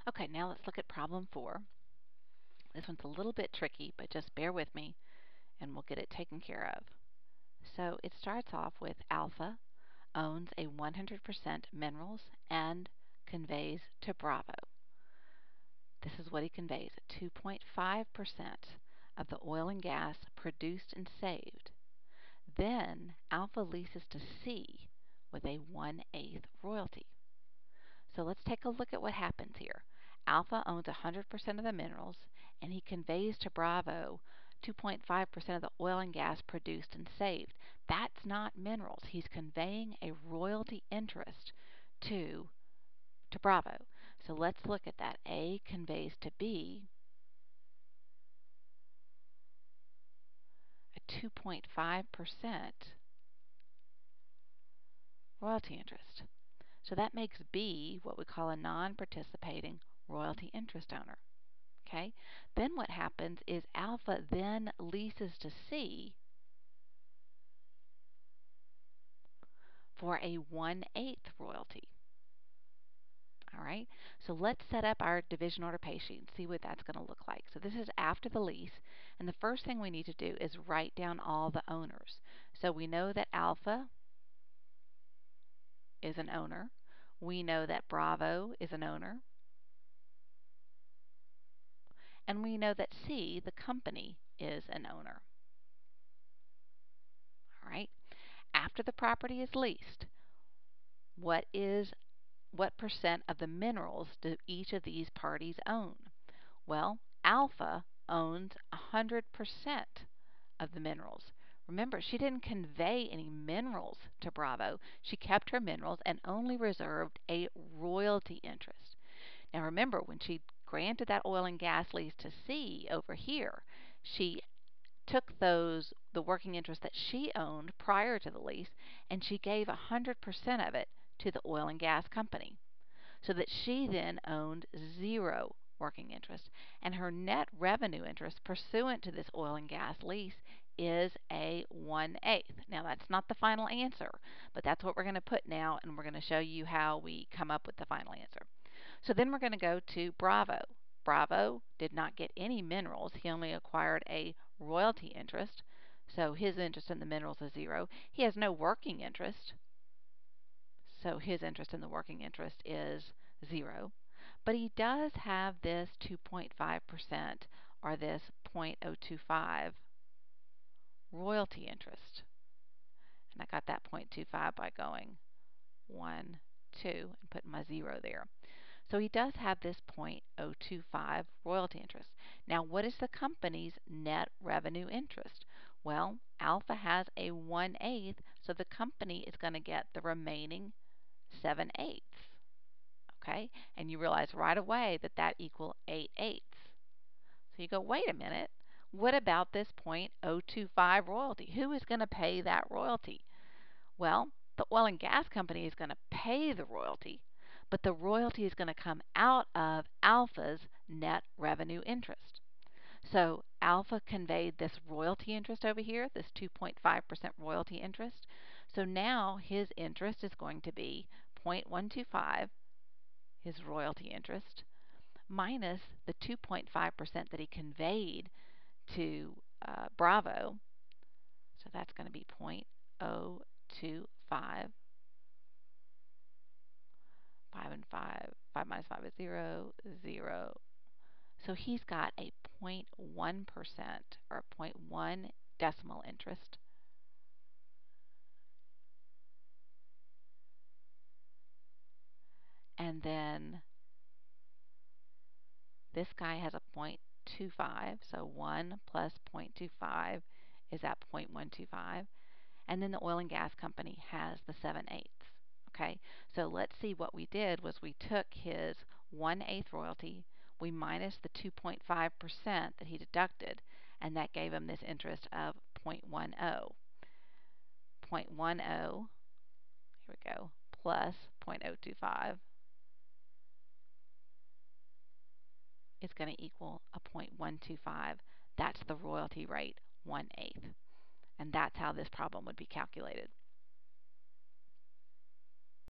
Okay, now let's look at problem 4. This one's a little bit tricky, but just bear with me and we'll get it taken care of. So it starts off with Alpha owns a 100% minerals and conveys to Bravo. This is what he conveys: 2.5% of the oil and gas produced and saved. Then Alpha leases to C with a 1/8 royalty. So let's take a look at what happens here. Alpha owns 100% of the minerals, and he conveys to Bravo 2.5% of the oil and gas produced and saved. That's not minerals. He's conveying a royalty interest to, to Bravo. So let's look at that. A conveys to B a 2.5% royalty interest. So that makes B what we call a non-participating royalty interest owner. Okay? Then what happens is Alpha then leases to C for a 1/8 royalty. All right, so let's set up our division order pay sheet and see what that's going to look like. So this is after the lease, and the first thing we need to do is write down all the owners. So we know that Alpha is an owner. We know that Bravo is an owner. And we know that C, the company, is an owner. All right, after the property is leased, what percent of the minerals do each of these parties own? Well, Alpha owns 100% of the minerals. Remember, she didn't convey any minerals to Bravo. She kept her minerals and only reserved a royalty interest. Now remember, when she granted that oil and gas lease to C over here, she took the working interest that she owned prior to the lease, and she gave 100% of it to the oil and gas company, so that she then owned 0 working interest. And her net revenue interest pursuant to this oil and gas lease is a 1/8. Now that's not the final answer, but that's what we're going to put now, and we're going to show you how we come up with the final answer. So then we're going to go to Bravo. Bravo did not get any minerals. He only acquired a royalty interest, so his interest in the minerals is 0. He has no working interest, so his interest in the working interest is 0. But he does have this 2.5% or this 0.025 royalty interest. And I got that 0.25 by going 1, 2, and putting my 0 there. So he does have this 0.025 royalty interest. Now, what is the company's net revenue interest? Well, Alpha has a 1/8, so the company is going to get the remaining 7/8. Okay, and you realize right away that that equals 8/8. So you go, wait a minute, what about this 0.025 royalty? Who is going to pay that royalty? Well, the oil and gas company is going to pay the royalty, but the royalty is going to come out of Alpha's net revenue interest. So Alpha conveyed this royalty interest over here, this 2.5% royalty interest. So now his interest is going to be 0.125, his royalty interest, minus the 2.5% that he conveyed to Bravo. So that's going to be 0.025. 5 and 5. 5 minus 5 is 0, 0. So he's got a 0.1% or a 0.1 decimal interest. And then this guy has a 0.25. So 1 plus 0.25 is at 0.125. And then the oil and gas company has the 7/8. Okay, so let's see what we did was we took his 1/8 royalty, we minus the 2.5% that he deducted, and that gave him this interest of 0.10. 0.10, here we go, plus 0.025 is going to equal a 0.125. That's the royalty rate, 1/8. And that's how this problem would be calculated.